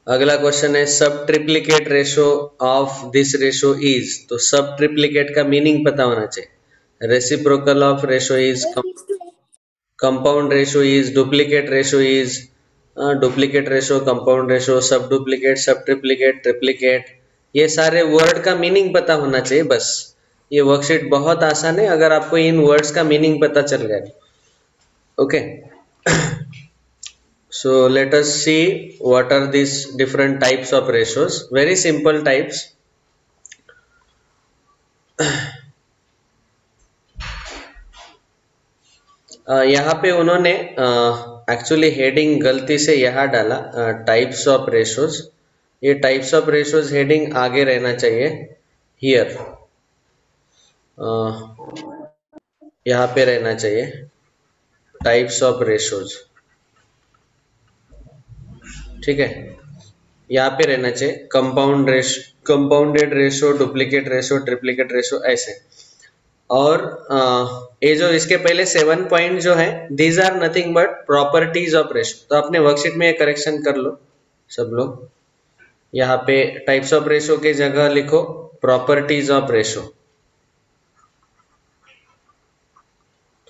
अगला क्वेश्चन है सब triplicate ratio of this ratio is. तो सब ट्रिप्लिकेट का मीनिंग पता होना चाहिए। Reciprocal of ratio is, compound ratio is, duplicate ratio is, duplicate ratio, compound ratio, सब डुप्लीकेट, सब ट्रिप्लीकेट, ट्रिप्लीकेट, ये सारे वर्ड का मीनिंग पता होना चाहिए बस। ये वर्कशीट बहुत आसान है अगर आपको इन वर्ड्स का मीनिंग पता चल गया। Okay, so let us see what are these different types of ratios. Very simple types. यहाँ पे उन्होंने एक्चुअली हेडिंग गलती से यहाँ डाला टाइप्स ऑफ रेशोज। ये टाइप्स ऑफ रेशोज हेडिंग आगे रहना चाहिए हियर, यहाँ पे रहना चाहिए टाइप्स ऑफ रेशोज। ठीक है, यहाँ पे रहना चाहिए compound ratio, compounded ratio, duplicate ratio, triplicate ratio, ऐसे। और ये जो इसके पहले 7 पॉइंट जो है, these are nothing but properties of ratio. तो अपने वर्कशीट में ये करेक्शन कर लो सब लोग। यहाँ पे टाइप्स ऑफ रेशो के जगह लिखो प्रॉपर्टीज ऑफ रेशो।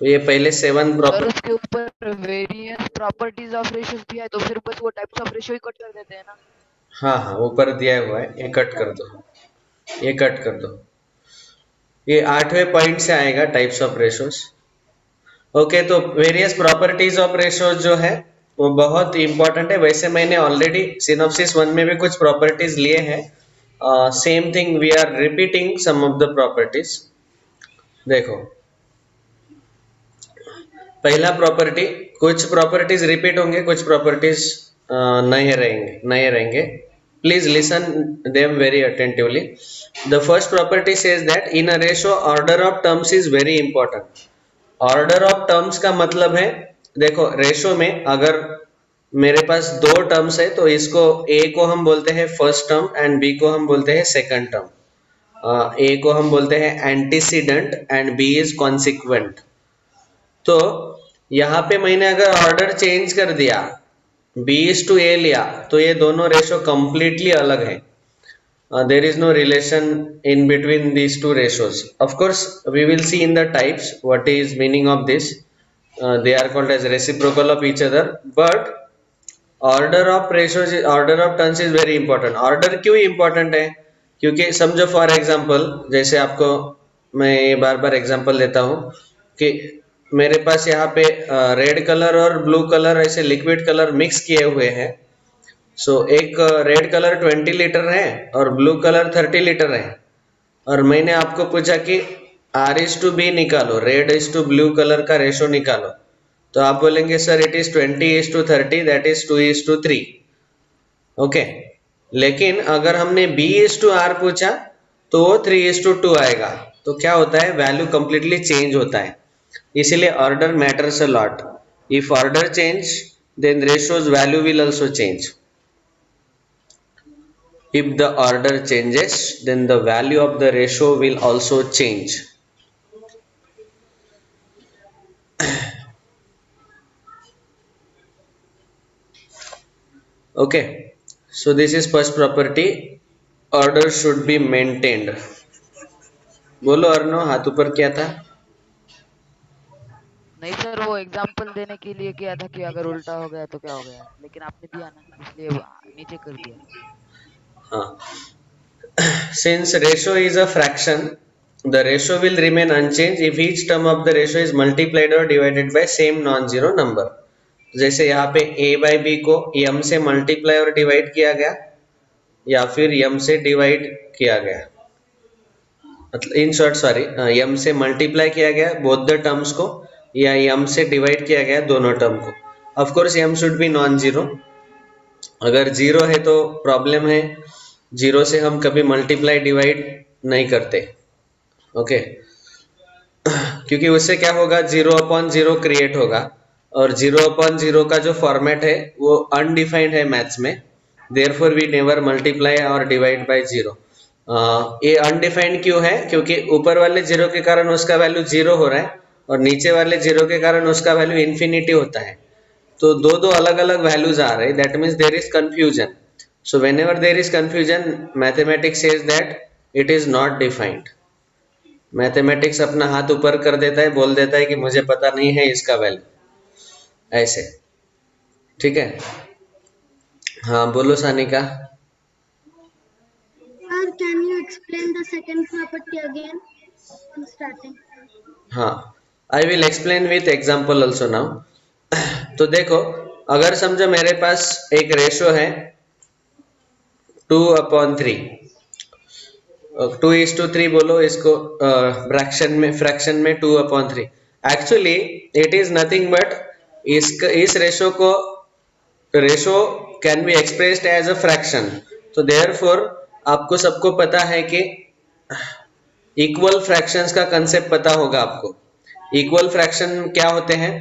तो ये पहले 7 प्रॉपर्टी, उसके ऊपर वेरिएंस प्रॉपर्टीज ऑफ रेशियो दिया है तो फिर बस वो types of ratio he cut कर देते हैं ना। हाँ हाँ ऊपर दिया हुआ है, ये कट कर दो, ये कट कर दो। ये 8वें पॉइंट से आएगा टाइप्स ऑफ रेशोज। ओके, तो वेरियस प्रॉपर्टीज ऑफ रेशोज जो है वो बहुत इंपॉर्टेंट है। वैसे मैंने ऑलरेडी सिनॉप्सिस 1 में भी कुछ प्रॉपर्टीज लिए हैं। Same thing we are repeating some of the properties. देखो, पहला प्रॉपर्टी, कुछ प्रॉपर्टीज रिपीट होंगे, कुछ प्रॉपर्टीज नए रहेंगे। Please listen them very attentively. The first property says that in a ratio order of terms is very important. Order of terms का मतलब है, देखो रेशो में अगर मेरे पास 2 टर्म्स है तो इसको A को हम बोलते हैं फर्स्ट टर्म एंड B को हम बोलते हैं सेकंड टर्म। A को हम बोलते हैं antecedent and B is consequent. तो यहाँ पे मैंने अगर ऑर्डर चेंज कर दिया, B:A लिया, तो ये दोनों रेशो कंप्लीटली अलग है। There is no relation in between these two ratios. Of course we will see in the types what is meaning of this. They are called as reciprocal of each other, but order of ratios, order of terms is very important. Order क्यों important है? क्योंकि समझो for example, जैसे आपको मैं बार बार example देता हूँ कि मेरे पास यहाँ पे रेड कलर और ब्लू कलर ऐसे लिक्विड कलर मिक्स किए हुए हैं। सो एक रेड कलर 20 लीटर है और ब्लू कलर 30 लीटर है, और मैंने आपको पूछा कि R:B निकालो, red is to blue colour का रेशो निकालो, तो आप बोलेंगे sir it is 20:30, that is 2:3। Okay, लेकिन अगर हमने B:R पूछा तो वो 3:2 आएगा। तो क्या होता है, वैल्यू कंप्लीटली चेंज होता है। इसीलिए order matters a lot. If order change then ratios value will also change. If the order changes then the value of the ratio will also change. Okay, so this is first property, order should be maintained. बोलो अर्नो, हाथ ऊपर क्या था? नहीं sir, वो example देने के लिए किया था कि अगर उल्टा हो गया तो क्या हो गया, लेकिन आपने दिया ना इसलिए नीचे कर दिया। हाँ, since ratio is a fraction, the ratio will remain unchanged if each term of the ratio is multiplied or divided by same non-zero number. जैसे यहाँ पे A/B को m से मल्टीप्लाई और डिवाइड किया गया या फिर m से डिवाइड किया गया, मतलब इन शॉर्ट सॉरी, m से मल्टीप्लाई किया गया बोथ द टर्म्स को, या m से डिवाइड किया गया दोनों टर्म को। Of course m should be non zero. अगर जीरो है तो प्रॉब्लम है, जीरो से हम कभी मल्टीप्लाई डिवाइड नहीं करते। ओके, क्योंकि उससे क्या होगा, 0/0 क्रिएट होगा, और 0/0 का जो फॉर्मेट है वो अनडिफाइंड है मैथ्स में। देयरफॉर वी नेवर मल्टीप्लाई और डिवाइड बाय 0। ये अनडिफाइंड क्यों है? क्योंकि ऊपर वाले 0 के कारण उसका वैल्यू 0 हो रहा है और नीचे वाले 0 के कारण उसका वैल्यू इन्फिनिटी होता है। तो दो अलग अलग वैल्यूज आ रहे हैं, that means there is confusion. So whenever there is confusion, mathematics says that it is not defined. Mathematics अपना हाथ ऊपर कर देता है, बोल देता है कि मुझे पता नहीं है इसका वैल्यू, ऐसे। ठीक है, हाँ बोलो Sanika. Sir, can you explain the second property again? I'm starting. हाँ, I will explain with example also now. तो देखो, अगर समझो मेरे पास एक रेशो है 2/3, 2:3 बोलो इसको, फ्रैक्शन में 2/3। Actually it is nothing but इस ratio can be expressed as a fraction. तो देयरफॉर आपको सबको पता है कि इक्वल फ्रैक्शंस का कंसेप्ट पता होगा आपको। इक्वल फ्रैक्शन क्या होते हैं,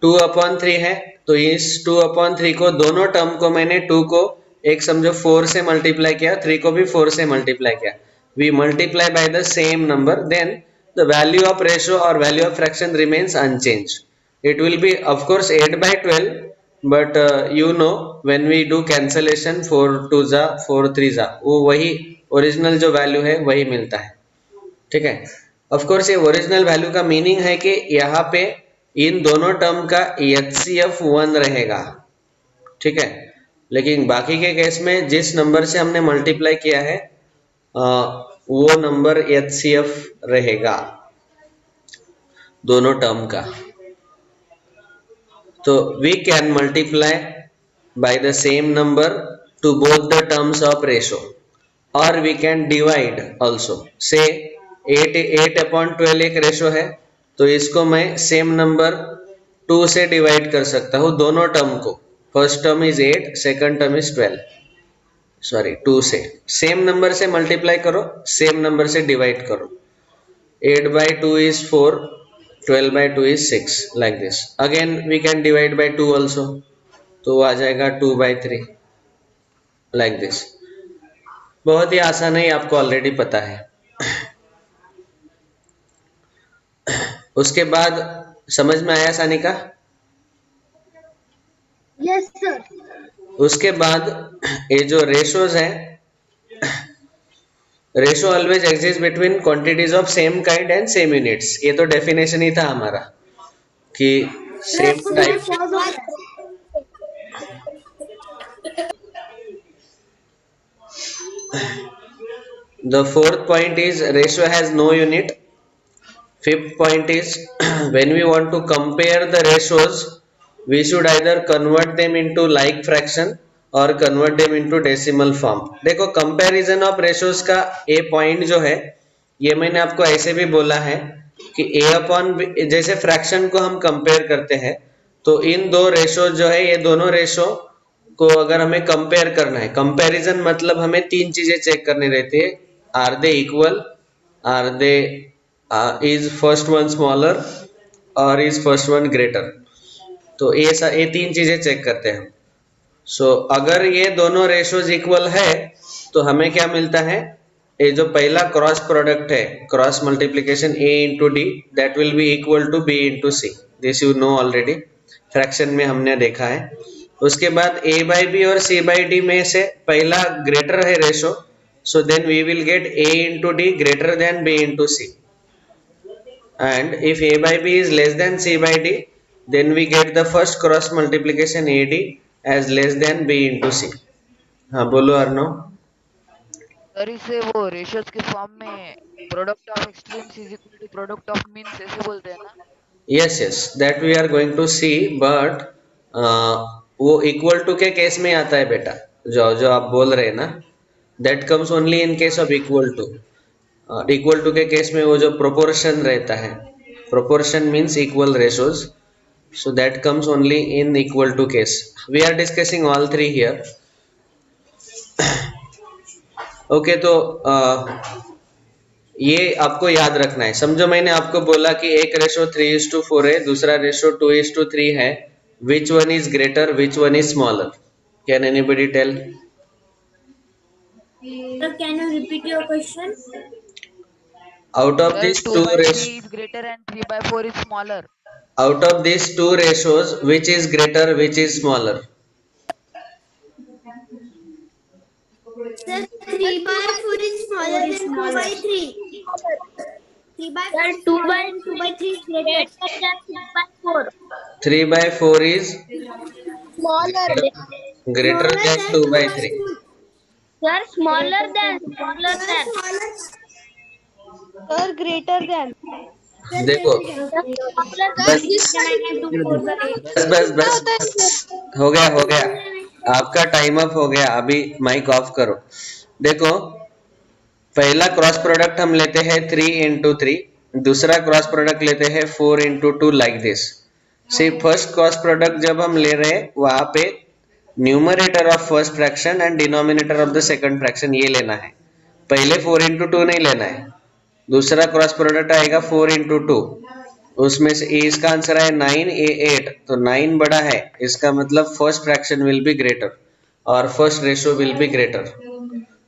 2/3 है, तो इस 2/3 को, दोनों टर्म को मैंने 2 को एक समझो 4 से मल्टीप्लाई किया, 3 को भी 4 से मल्टीप्लाई किया, we multiply by the same number, then the value of ratio or value of fraction remains unchanged. It will be of course 8/12, but you know when we do cancellation 4 2s 4 3s, वो वही original जो value है वही मिलता है। ठीक है, of course ये ओरिजिनल वैल्यू का मीनिंग है कि यहाँ पे इन दोनों टर्म का HCF 1 रहेगा। ठीक है, लेकिन बाकी के केस में जिस नंबर से हमने मल्टीप्लाई किया है वो नंबर HCF रहेगा दोनों टर्म का। तो we can multiply by the same number to both the terms of ratio, और we can divide also. Say 8/12 एक रेशो है, तो इसको मैं सेम नंबर 2 से डिवाइड कर सकता हूँ दोनों टर्म को। First term is 8, second term is 12, sorry 2 से। सेम नंबर से मल्टीप्लाई करो, सेम नंबर से डिवाइड करो। 8/2 is 4, 12/2 is 6, like this. Again we can divide by 2 also, तो वो आ जाएगा 2/3, like this। बहुत ही आसान है, आपको ऑलरेडी पता है। उसके बाद समझ में आया सानिका? Yes, sir. उसके बाद ये जो रेशोज है, ratio always exist between quantities of same kind and same units. ये तो डेफिनेशन ही था हमारा कि same type. The fourth point is ratio has no unit. Fifth point is when we want to compare the ratios, we should either convert them into like fraction और convert them into decimal form। देखो, comparison of ratios का ए point जो है, ये मैंने आपको ऐसे भी बोला है कि A/B, जैसे फ्रैक्शन को हम कंपेयर करते हैं, तो इन दो रेशो जो है, ये दोनों रेशो को अगर हमें कंपेयर करना है, कंपैरिजन मतलब हमें 3 चीजें चेक करनी रहती है। Are they equal, are they is first one smaller or is first one greater. तो ये 3 चीजें चेक करते हैं हम। सो अगर ये दोनों रेशोज इक्वल है तो हमें क्या मिलता है, ये जो पहला क्रॉस प्रोडक्ट है, cross multiplication A into D, that will be equal to B into C। This you know already, fraction में हमने देखा है। उसके बाद A/B और C/D में से पहला ग्रेटर है ratio, so then we will get A into D greater than B into C, and if A/B is less than C/D, then we get the first cross multiplication AD as less than B into C। हाँ बोलो अर्नो। Sir इसे वो ratios के form में product of extremes is equal to product of means ऐसे बोलते हैं ना? Yes yes, that we are going to see, but वो इक्वल टू के केस में आता है बेटा, जो आप बोल रहे हैं ना, that comes only in case of equal to. Equal to के केस में वो जो प्रोपोर्शन रहता है, proportion means equal ratios, so that comes only in equal to case। we are discussing all three here। Okay, तो ये आपको याद रखना है। समझो मैंने आपको बोला कि एक रेशो 3:4 है, दूसरा रेशो 2:3 है, which one is greater, which one is smaller? Can anybody tell? Sir, can you repeat your question? Out of these two 2/3 is greater and 3/4 is smaller. out of these two ratios, which is greater, which is smaller? Sir, 3/4 is smaller than 2/3. 3/4 is Two smaller by than 2/3 is greater. greater than 6/4. 3/4 is Smaller greater, than. greater Smaller than than 2/3. 2/3. Sir, smaller than. Sir, smaller. Sir, greater than. Sir, देखो greater than. Sir, smaller बस than. बस बस बस हो गया आपका time up हो गया, अभी माइक ऑफ करो। देखो पहला क्रॉस प्रोडक्ट हम लेते हैं 3 × 3, दूसरा क्रॉस प्रोडक्ट लेते हैं 4 × 2 like this. See first cross product जब हम ले रहे हैं वहां पे numerator of first fraction and denominator of the second fraction ये लेना है, पहले 4 × 2 नहीं लेना है। दूसरा क्रॉस प्रोडक्ट आएगा 4 × 2, उसमें से इसका आंसर है 9, ए 8, तो 9 बड़ा है, इसका मतलब first fraction will be greater और first ratio will be greater,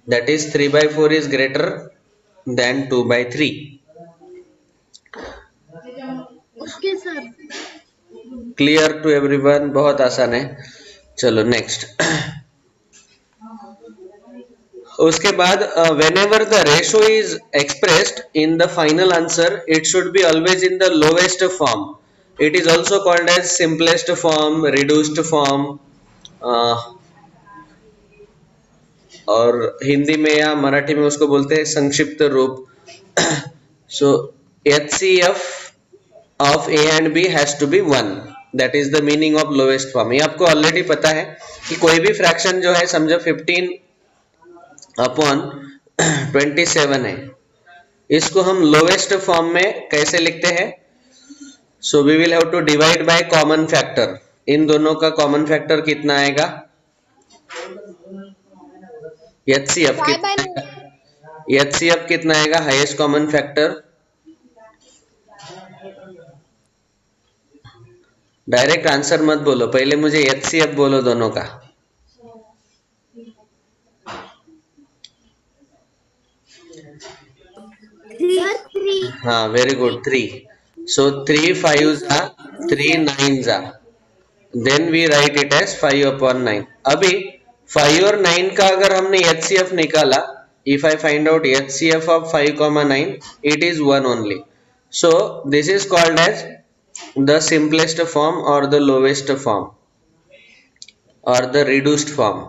that is 3/4 is greater than 2/3। Okay, sir. Clear to everyone? बहुत आसान है। चलो नेक्स्ट। उसके बाद whenever the ratio is expressed in the final answer, it should be always in the lowest form. It is also called as simplest form, reduced form, और हिंदी में या मराठी में उसको बोलते हैं संक्षिप्त रूप। So HCF of A and B has to be 1. That is the meaning of lowest form. ये आपको ऑलरेडी पता है कि कोई भी फ्रैक्शन जो है समझो 15/27 है, इसको हम लोवेस्ट फॉर्म में कैसे लिखते हैं? So we will have to divide by common factor. इन दोनों का कॉमन फैक्टर कितना आएगा? HCF कितना आएगा? Highest common factor. Direct answer मत बोलो, पहले मुझे HCF बोलो दोनों का। हाँ very good, 3। So 3 5s are 3 9s are, then we write it as 5/9। अभी 5 और 9 का अगर हमने HCF निकाला, if I find out HCF of 5,9, it is 1 only. So this is called as the simplest form or the lowest form or the reduced form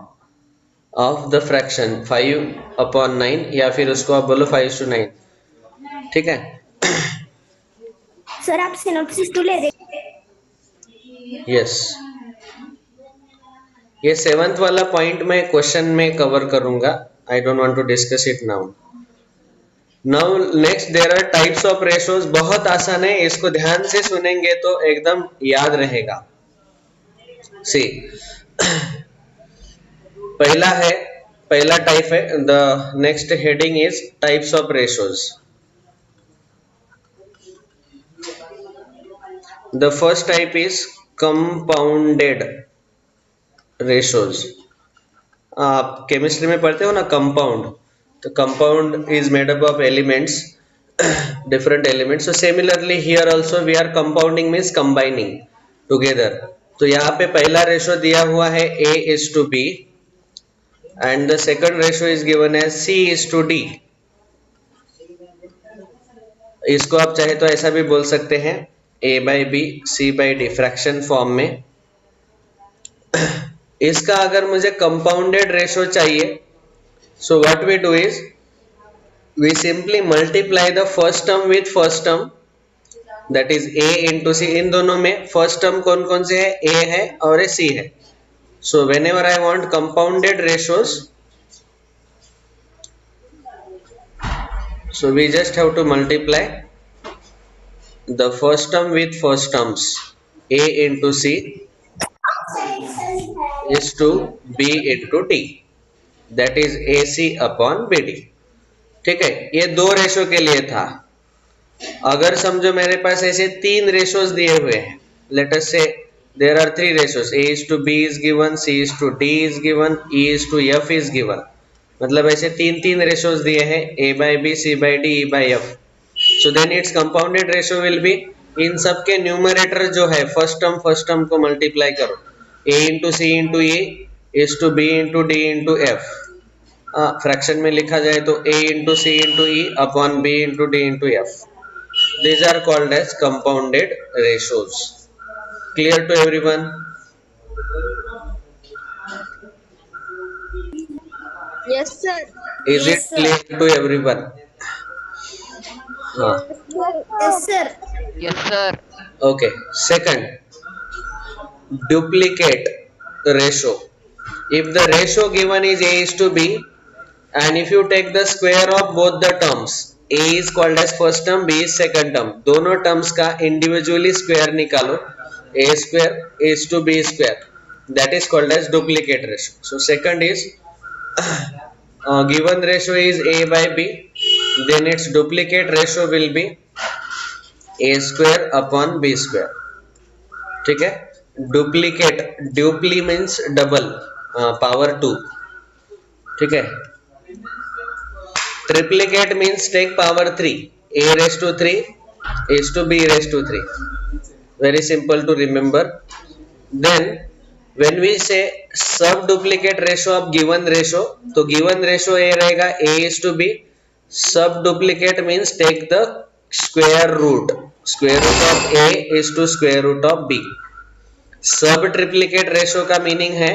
of the fraction 5/9, या फिर उसको आप बोलो 5:9। ठीक है सर आप सिनॉप्सिस तो ले रहे? यस, ये 7th वाला पॉइंट मैं क्वेश्चन में कवर करूंगा, I don't want to discuss it now. Now next there are types of ratios. बहुत आसान है, इसको ध्यान से सुनेंगे तो एकदम याद रहेगा। सी पहला टाइप है, the next heading is types of ratios. The first type is compounded ratios. आप केमिस्ट्री में पढ़ते हो ना कंपाउंड, तो compound is made up of elements, different elements. So similarly here also we are compounding means combining together. तो यहाँ पे पहला रेशो दिया हुआ है A:B and the second ratio is given as C:D. इसको आप चाहे तो ऐसा भी बोल सकते हैं A/B C/D फ्रैक्शन फॉर्म में। इसका अगर मुझे कंपाउंडेड रेशो चाहिए, so what we do is we simply multiply the first term with first term, that is A into C. इन दोनों में first term कौन कौन से है? A है और C है। So whenever I want compounded ratios, so we just have to multiply the first term with first terms. A into C is to B into D, that is AC/BD। ठीक है, ये दो ratio के लिए था। अगर समझो मेरे पास ऐसे 3 रेशोज दिए हुए हैं, let us say there are 3 ratios, A:B is given, C:D is given, E:F is given, मतलब ऐसे 3 रेशोज दिए हैं, A/B C/D E/F। So then it's compounded ratio will be, इन सब के न्यूमरेटर जो है फर्स्ट टर्म को मल्टीप्लाई करो, A into C into E is to B into D into F, फ्रैक्शन में लिखा जाए तो a into C into E upon B into D into F. These are called as compounded ratios. Clear to everyone? Yes, sir. Is it clear to everyone? हाँ. Yes, sir. Yes, sir. Okay. Second, duplicate ratio. If the ratio given is a is to b, and if you take the square of both the terms, a is called as first term, b is second term. दोनों terms का individually square निकालो. A square is to b square. That is called as duplicate ratio. So second is given ratio is a by b, then its duplicate ratio will be a square upon b square. ठीक है. Duplicate, dupli means double, power 2. ठीक है. Triplicate means take power 3. A raised to 3 is to b raised to 3. Very simple to remember. Then when we say sub duplicate ratio of given ratio, तो given ratio a रहेगा a is to b. Sub duplicate means take the square root. Square root of a is to square root of b. Sub triplicate ratio का meaning है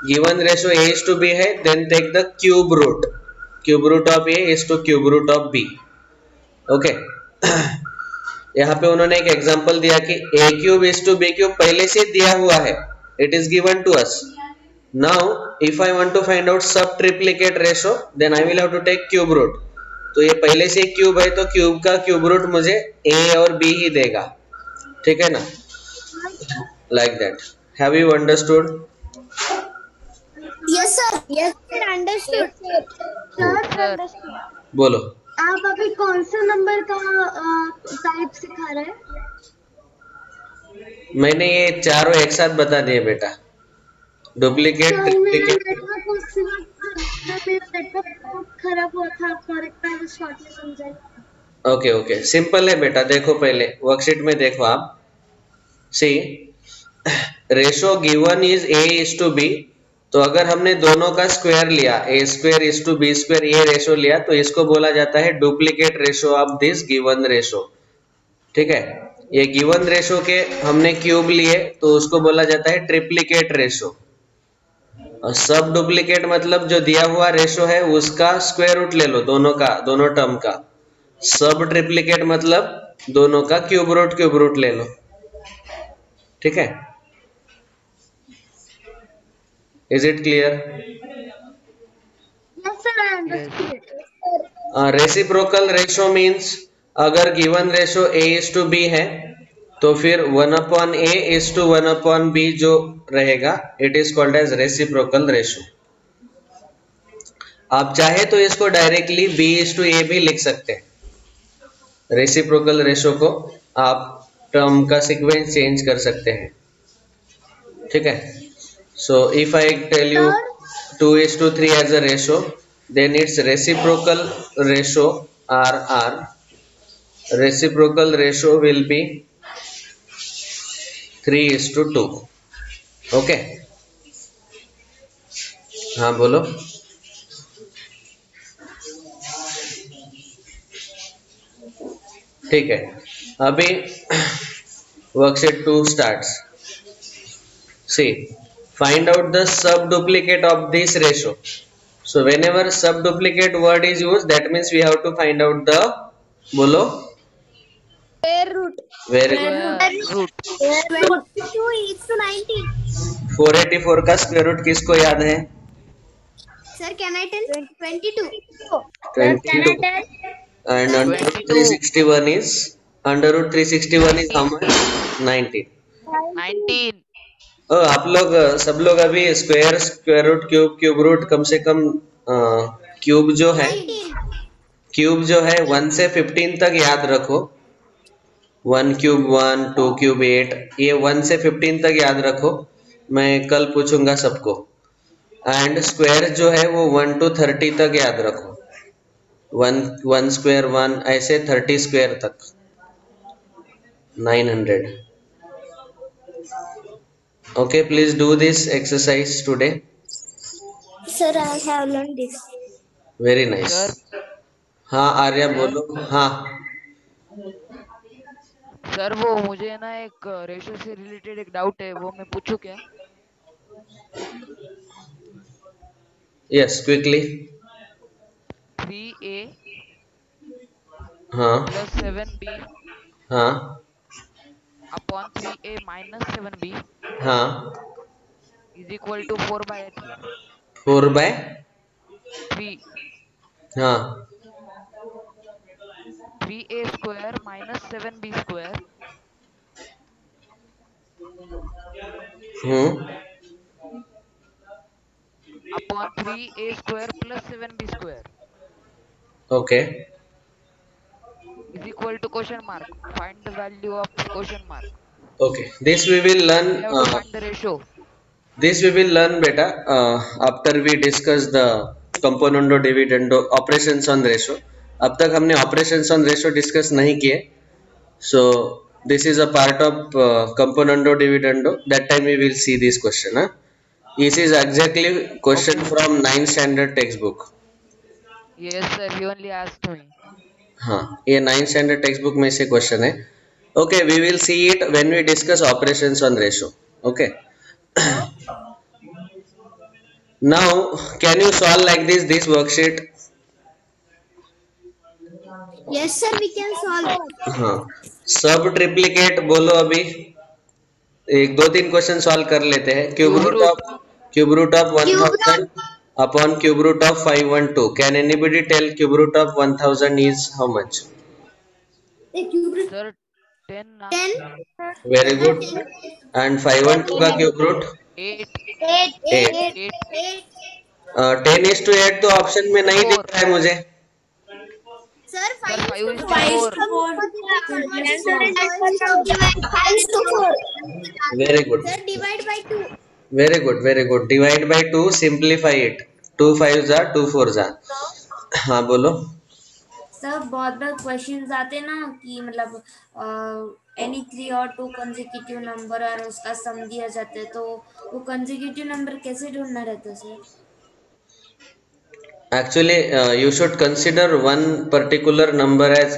given ratio a is to b है, then take the cube root. Cube root of a is to cube root of b. Okay. यहाँ पे उन्होंने एक example दिया कि a cube is to b cube पहले से दिया हुआ है. It is given to us. Now, if I want to find out sub triplicate ratio, then I will have to take cube root. तो ये पहले से क्यूब है तो क्यूब का क्यूब रूट मुझे a और b ही देगा. ठीक है ना? Like that. Have you understood? Yes, sir. Yes, sir. Understood. Sir बोलो. आप अभी कौन सा नंबर का टाइप सिखा रहे हैं? मैंने ये चारों एक साथ बता दिए बेटा. डुप्लीकेट, सर, मेरा ट्रिप्लीकेट. नेटवर्क उस वक्त मेरा नेटवर्क खराब हुआ था. आप करेक्ट टाइम शॉर्टली समझाइए. ओके ओके, सिंपल है बेटा. देखो पहले वर्कशीट में देखो आप. See ratio given is a is to b. तो अगर हमने दोनों का स्क्वायर लिया, a square is to b square, ये रेशो लिया, तो इसको बोला जाता है duplicate ratio of this given ratio. ठीक है. ये गिवन रेशो के हमने क्यूब लिए तो उसको बोला जाता है ट्रिप्लीकेट रेशो. और सब डुप्लीकेट मतलब जो दिया हुआ रेशो है उसका स्क्वायर रूट ले लो, दोनों का, दोनों टर्म का. सब ट्रिप्लीकेट मतलब दोनों का क्यूब रूट ले लो. ठीक है. Is it clear? Yes sir, I understood. Reciprocal ratio means अगर given ratio a is to b है तो फिर 1 upon a is to 1 upon b जो रहेगा, it is called as reciprocal ratio. आप चाहे तो इसको directly b is to a भी लिख सकते हैं. रेसिप्रोकल रेशो को आप टर्म का सीक्वेंस चेंज कर सकते हैं. ठीक है. So if I tell you 2 is to 3 as a ratio, then its reciprocal ratio RR, reciprocal ratio will be 3 is to 2. Okay. हाँ बोलो. ठीक है. अभी worksheet 2 starts. See, find out the sub duplicate of this ratio. So whenever sub duplicate word is used, that means we have to find out the, बोलो. Square root. Very Root. 22 is to 90. 484 का square root किसको याद है? Sir, can I tell? 22. 22. And under root 361 is, under root 361 is how much? 19. 19. आप लोग सब लोग अभी स्क्वायर रूट क्यूब रूट कम से कम क्यूब जो है 1 से 15 तक याद रखो. 1 क्यूब 1, 2 क्यूब 8, ये 1 से 15 तक याद रखो. मैं कल पूछूंगा सबको. एंड स्क्वायर जो है वो 1 to 30 तक याद रखो. 1 स्क्वायर 1, ऐसे 30 स्क्वायर तक 900. Okay, please do this exercise today. sir, I have learned this. Very nice. Sir हाँ आर्या बोलो। हाँ सर वो मुझे ना एक रेशो से रिलेटेड एक डाउट है, वो मैं पूछूं क्या? Yes quickly. 3a हाँ plus 7b हाँ upon 3a minus 7b हाँ is equal to 4/3. 4/3। 3 हाँ 3a square minus 7b square upon 3a square plus 7b square okay is equal to question mark. Find the value of question mark. Okay this we will We have to learn find the ratio. This we will learn बेटा after we discuss the componendo dividendo operations on ratio. अब तक हमने operations on ratio discuss नहीं किए, so this is a part of componendo dividendo. That time we will see this question. This is exactly question from 9th standard textbook. Yes sir, he only asked me. हाँ ये 9th standard text book में से question है। Okay we will see it when we discuss operations on ratio. Okay now can you solve like this worksheet? Yes, sir, we can solve. हाँ सब triplicate बोलो अभी। एक दो तीन क्वेश्चन सॉल्व कर लेते हैं। Cube root of 1000 upon cube root of 512। Can anybody tell cube root of 1000 is how much? The cube root Sir 10 na 10. Very good. And 512 का क्यूब रूट 8 8। 8 10:8 तो ऑप्शन में नहीं दिख रहा है मुझे। Sir, Sir 5 5 is to 4. 4. Very good Sir, divide by 2. Very good very good. Divide by 2, simplify it. 2 5s are 2 4s are। हाँ बोलो। सर बहुत बार क्वेश्चंस आते ना कि मतलब एनी 3 और 2 कंसेक्यूटिव नंबर और उसका सम दिया जाता है, तो वो कंसेक्यूटिव नंबर कैसे ढूंढना रहता है sir? Actually, you should consider one particular number as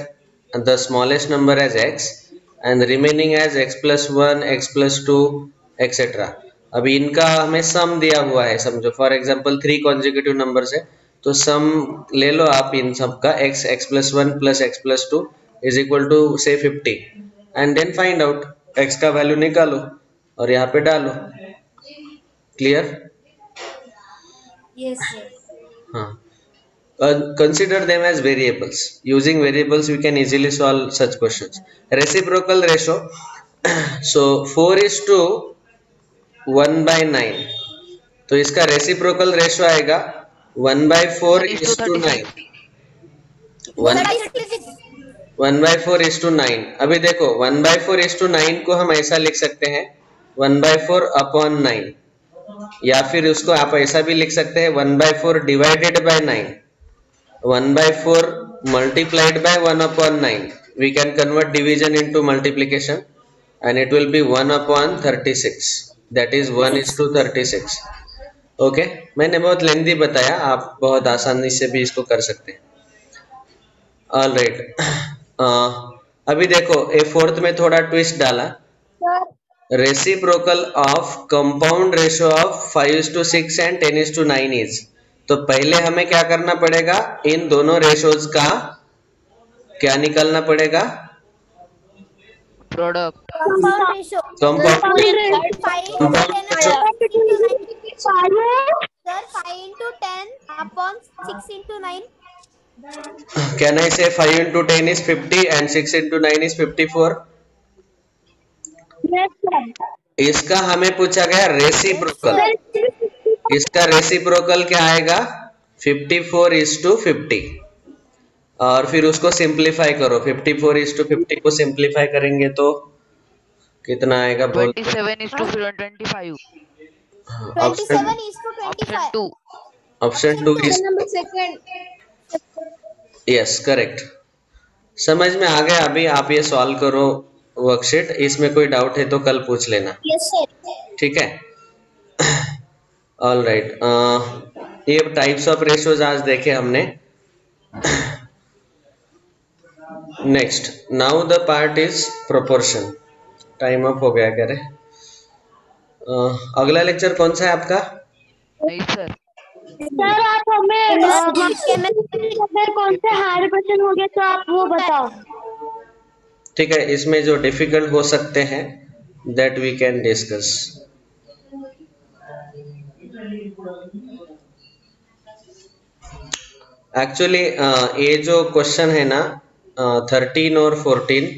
the smallest number as x and remaining as x plus 1, x plus 2, etc. अभी इनका हमें सम दिया हुआ है, समझो फॉर एग्जांपल 3 कॉन्जिक्यूटिव नंबर्स है, तो सम ले लो आप इन सब का x, x plus 1 plus x plus 2 is equal to say 50 and then find out x का वैल्यू निकालो और यहाँ पे डालो। क्लियर? Yes sir. हाँ consider them as variables. Using variables we can easily solve such questions. Reciprocal ratio so 4:1/9, तो इसका reciprocal ratio आएगा 1/4:9। 1/4:9। अभी देखो 1/4:9 को हम ऐसा लिख सकते हैं 1/4/9, या फिर उसको आप ऐसा भी लिख सकते हैं 1/4 divided by 9। 1/4 multiplied by 1/9. We can convert division into multiplication and it will be 1/36. That is 1:36. Okay? मैंने बहुत लेंदी बताया, आप बहुत आसानी से भी इसको कर सकते हैं। All right. अभी देखो ए फोर्थ में थोड़ा ट्विस्ट डाला। Reciprocal of compound ratio of 5:6 and 10:9 is। तो पहले हमें क्या करना पड़ेगा, इन दोनों रेशोज का क्या निकालना पड़ेगा? Product. Compound ratio. Compound ratio। Sir, 5 into 10 upon 6 into 9. Can I say 5 into 10 is 50 and 6 into 9 is 54? Yes, sir. इसका हमें पूछा गया रेसिप्रोकल। इसका रेसिप्रोकल क्या आएगा? 54:50 और फिर उसको सिंप्लीफाई करो। 54:50 को सिंप्लीफाई करेंगे तो कितना आएगा? 27:25। Option 27:25. Option 2 is yes correct. समझ में आ गया? अभी आप ये सॉल्व करो वर्कशीट, इसमें कोई डाउट है तो कल पूछ लेना। Yes, sir. ठीक है? All right. ये टाइप्स ऑफ रेशियोज आज देखे हमने। Next, now the part is proportion. Time up हो गया क्या रे? अगला लेक्चर कौन सा है आपका? नहीं सर। सर आप हमें कौन से हार्ड क्वेश्चन हो गए तो आप वो बताओ। ठीक है, इसमें जो डिफिकल्ट हो सकते हैं that we can discuss. Actually ये जो क्वेश्चन है ना 13 और 14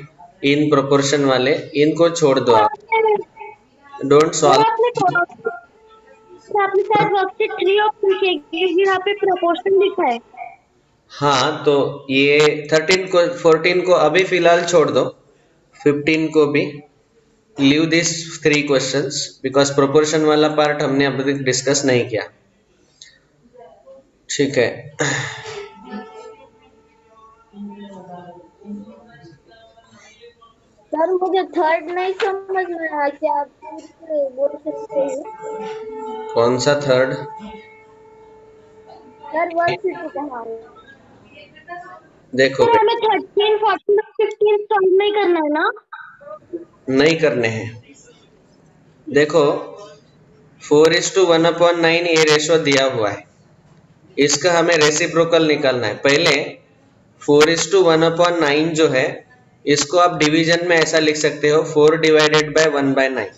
इन प्रोपोर्शन वाले, इनको छोड़ दो आप, डोंट सॉल्व। आपने शायद वर्कशीट 3 और 2 के यहाँ पे प्रोपोर्शन लिखा है। हाँ, तो ये 13 को 14 को अभी फिलहाल छोड़ दो, 15 को भी leave this 3 questions because proportion वाला पार्ट हमने अभी तक डिस्कस नहीं किया। ठीक है, सर मुझे थर्ड नहीं समझ में आया, क्या आप बोल सकते हैं? कौन सा थर्ड? सर वर्कशीट कहाँ है? देखो सर हमें 13, 14 और 15 सॉल्व नहीं करना है ना? नहीं करने हैं। देखो 4:1/9 ये रेशो दिया हुआ है, इसका हमें रेसिप्रोकल निकालना है। पहले 4:1/9 जो है इसको आप डिवीजन में ऐसा लिख सकते हो 4 divided by 1/9।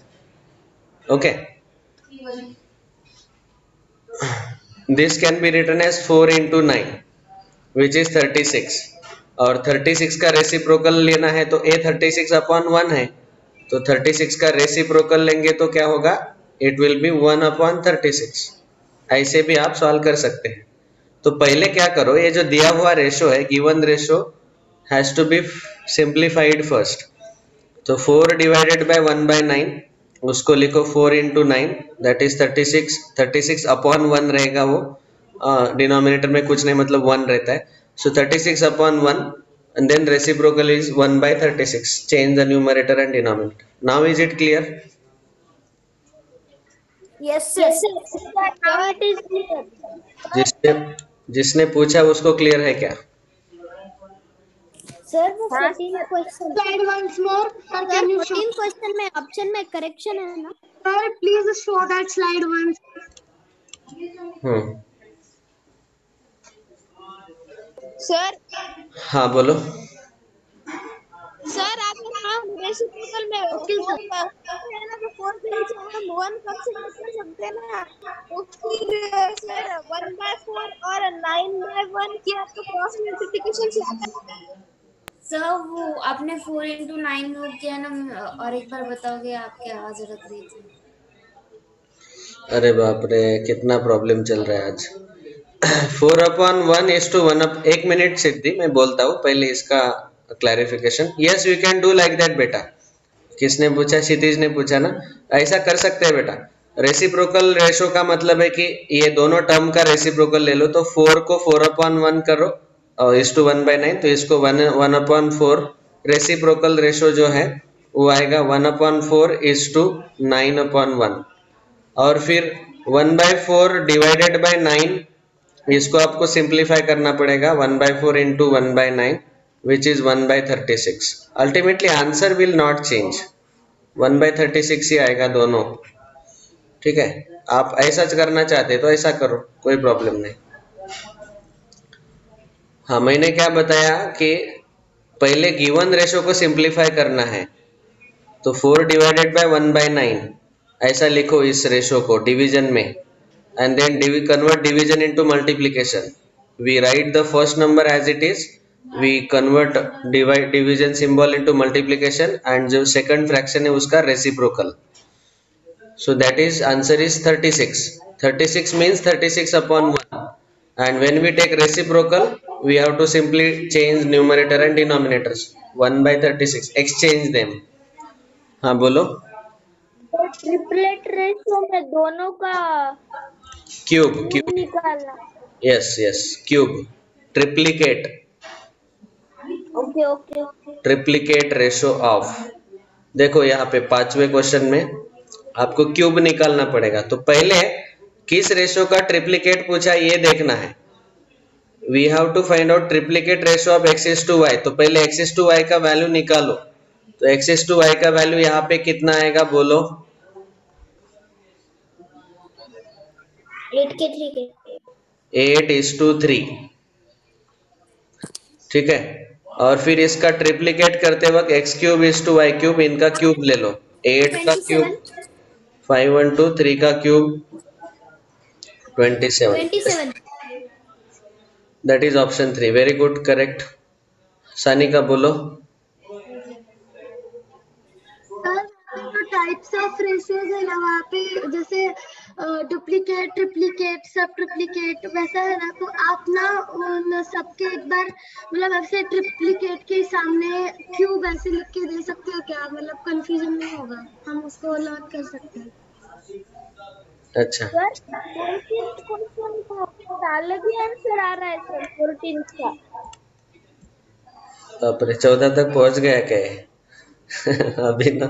Okay, this can be written as 4 into 9 which is 36, और 36 का रेसिप्रोकल लेना है तो a 36/1 है, तो 36 का रेसिप्रोकल लेंगे तो क्या होगा? It will B 1/36। ऐसे भी आप सॉल्व कर सकते हैं। तो पहले क्या करो, ये जो दिया हुआ रेशो है, given ratio has to be simplified first. तो 4 डिवाइडेड बाय 1/9 उसको लिखो 4 into 9 दैट इज 36। 36/1 रहेगा, वो डिनोमिनेटर में कुछ नहीं, मतलब 1 रहता है। सो 36/1 and then reciprocal is 1/36. Change the numerator and denominator. Now is it clear? Yes, sir. Now it is clear. जिसने पूछा उसको क्लियर है क्या? Sir, वो 14 question. Slide once more. Sir, sir can you show? 14 question में option में correction है ना? Sir, please show that slide once. Sir हाँ बोलो। सर आप हम रेसिप्रोकल में है ना, तो 4 के नीचे हम 1 सब्स्टिट्यूट कर सकते हैं ना, तो फिर सर 1/4 और 9/1 किया तो क्रॉस मल्टीप्लिकेशन से आता है। सर वो आपने 4 into 9 वो किया ना, और एक बार बताओगे? आपकी आवाज रख रही थी। अरे बाप रे, कितना प्रॉब्लम चल रहा है आज। 4/1 is to 1 up। 1 minute Siddhi, मैं बोलता हूँ पहले इसका clarification. Yes we can do like that बेटा। किसने पूछा? क्षितिज ने पूछा ना। ऐसा कर सकते हैं बेटा। रेसिप्रोकल रेशो का मतलब है कि ये दोनों टर्म का रेसिप्रोकल ले लो, तो 4 को 4/1 करो और इस टू 1/9, तो इसको 1/4 रेसिप्रोकल रेशो जो है वो आएगा 1/4 is to 9/1। और फिर 1/4 डिवाइडेड बाय 9, इसको आपको सिंप्लीफाई करना पड़ेगा 1/4 into 1/9 which is 1/36। Ultimately answer will not change, 1/36 ही आएगा दोनों। ठीक है, आप ऐसा करना चाहते तो ऐसा करो, कोई प्रॉब्लम नहीं। हाँ, मैंने क्या बताया कि पहले गिवन रेशो को सिंप्लीफाई करना है, तो 4 डिवाइडेड बाय 1/9 ऐसा लिखो इस रेशो को डिवीजन में, and then convert division into multiplication. We write the first number as it is, we convert division symbol into multiplication, and जो second fraction है उसका reciprocal. So that is answer is 36. 36 means 36/1, and when we take reciprocal we have to simply change numerator and denominators, 1/36 exchange them. हाँ बोलो। Triplet ratio में दोनों का cube निकालना। Yes cube, triplicate, okay. Triplicate ratio of. देखो यहाँ पे 5वें क्वेश्चन में आपको क्यूब निकालना पड़ेगा, तो पहले किस रेशो का ट्रिप्लीकेट पूछा ये देखना है। We have to find out triplicate ratio of X to Y. तो पहले एक्स टू वाई का वैल्यू निकालो। तो एक्स टू वाई का वैल्यू यहाँ पे कितना आएगा बोलो? 8 के 3 के 8:3। ठीक है, और फिर इसका ट्रिप्लीकेट करते वक्त X cube is to Y cube, इनका क्यूब ले लो। 8 का क्यूब 512, 3 का cube 27। That is option 3। Very good, correct. Sanika बोलो। तो टाइप्स ऑफ रेशियोज है ना वहाँ पे, जैसे डुप्लीकेट, ट्रिप्लीकेट, सब ट्रिप्लीकेट वैसा है ना, तो आप ना उन सबके एक बार मतलब ऐसे ट्रिप्लीकेट के सामने क्यूब ऐसे लिख के दे सकते हो क्या? मतलब कंफ्यूजन नहीं होगा, हम उसको लर्न कर सकते हैं। अच्छा, सर 14th क्वेश्चन का अलग ही आंसर आ रहा है सर 14 का। बाप रे, 14 तक पहुंच गया क्या ये? अभी ना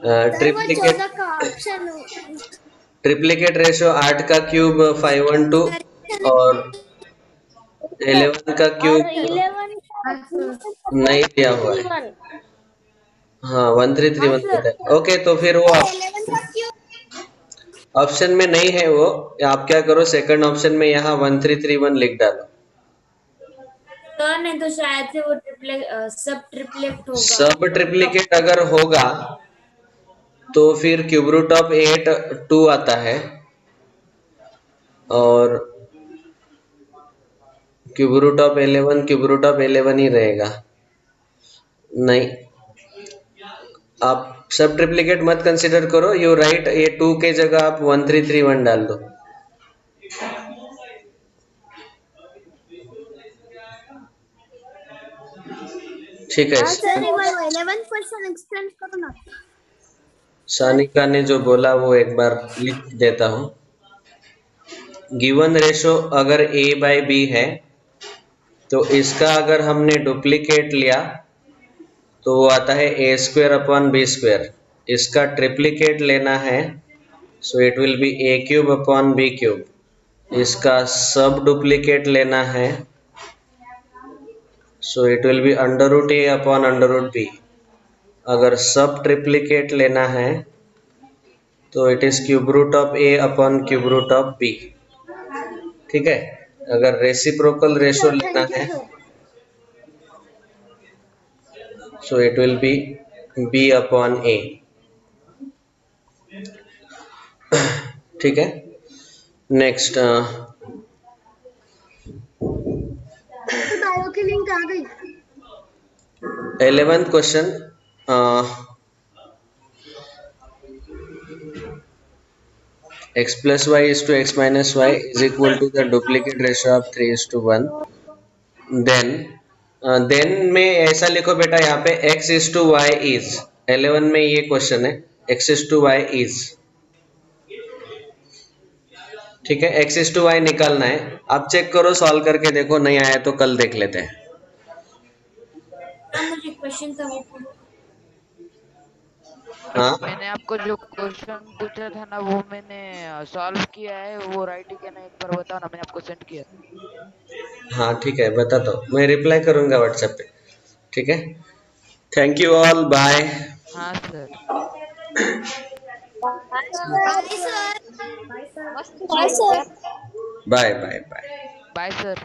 ट्रिप्लीकेट का ऑप्शन ट्रिप्लीकेट रेशियो 8 का क्यूब 512 और 11 का और क्यूब 11 नहीं दिया हुआ है। हाँ, 1331 देता है। ओके, तो फिर वो 11 का क्यों? ऑप्शन में नहीं है वो। आप क्या करो, सेकंड ऑप्शन में यहाँ 1331 लिख डालो। तो नहीं तो शायद से वो सब ट्रिपलेट होगा। सब ट्रिप्लीकेट अगर होगा तो फिर क्यूब रूट ऑफ 8 2 आता है और क्यूब रूट ऑफ 11 ही रहेगा। नहीं, आप सब ट्रिप्लीकेट मत कंसीडर करो। यू राइट, ये 2 के जगह आप 1331 डाल दो। ठीक है, सर 11 क्वेश्चन एक्सटेंड करो ना। सानिका ने जो बोला वो एक बार लिख देता हूं। गिवन रेशो अगर a बाई बी है तो इसका अगर हमने डुप्लीकेट लिया तो वो आता है A square upon B square. इसका ट्रिप्लीकेट लेना है so it will be A cube upon B cube. इसका सब डुप्लीकेट लेना है so it will be under root A upon under root B. अगर सब ट्रिप्लीकेट लेना है तो it is cube root of A upon cube root of B. ठीक है, अगर रेसिप्रोकल रेशो लेना है so it will be B upon A. ठीक है, नेक्स्ट बायो की लिंक आ गई। 11th question. x plus y is to x minus y is equal to the duplicate ratio of 3:1. then में ऐसा लिखो बेटा, यहाँ पे x is to y is 11 में ये क्वेश्चन है, x is to y is। ठीक है, x is to y निकालना है। आप चेक करो, सॉल्व करके देखो, नहीं आया तो कल देख लेते हैं। मुझे क्वेश्चन था वो हाँ, मैंने आपको जो क्वेश्चन पूछा था ना वो मैंने सॉल्व किया है, वो राइट है ना एक बार बताओ ना, मैंने आपको सेंड किया। हाँ ठीक है, बता दो, मैं रिप्लाई करूंगा व्हाट्सएप पे। ठीक है, थैंक यू ऑल, बाय। हाँ sir. Bye sir. Bye bye bye. Bye sir.